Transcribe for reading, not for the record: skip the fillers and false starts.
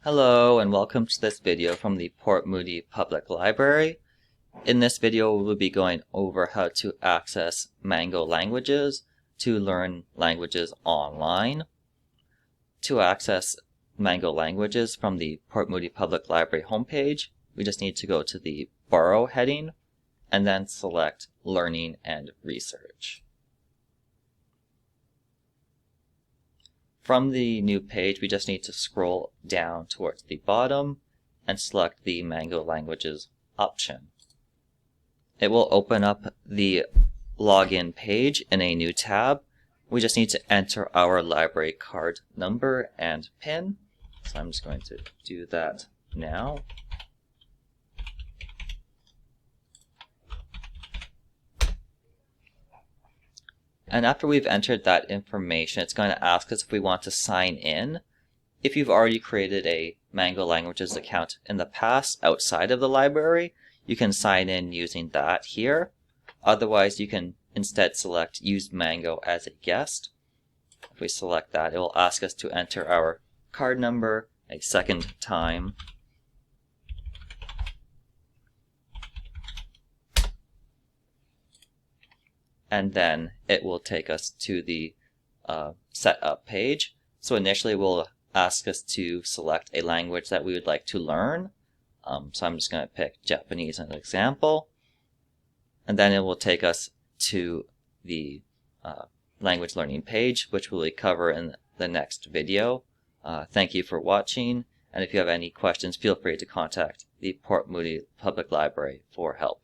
Hello and welcome to this video from the Port Moody Public Library. In this video we will be going over how to access Mango Languages to learn languages online. To access Mango Languages from the Port Moody Public Library homepage, we just need to go to the Borrow heading and then select Learning and Research. From the new page, we just need to scroll down towards the bottom and select the Mango Languages option. It will open up the login page in a new tab. We just need to enter our library card number and PIN. So I'm just going to do that now. And after we've entered that information, it's going to ask us if we want to sign in. If you've already created a Mango Languages account in the past outside of the library, you can sign in using that here. Otherwise, you can instead select Use Mango as a guest. If we select that, it will ask us to enter our card number a second time. And then it will take us to the setup page. So initially we'll ask us to select a language that we would like to learn. So I'm just going to pick Japanese as an example. And then it will take us to the language learning page, which we'll cover in the next video. Thank you for watching, and if you have any questions, feel free to contact the Port Moody Public Library for help.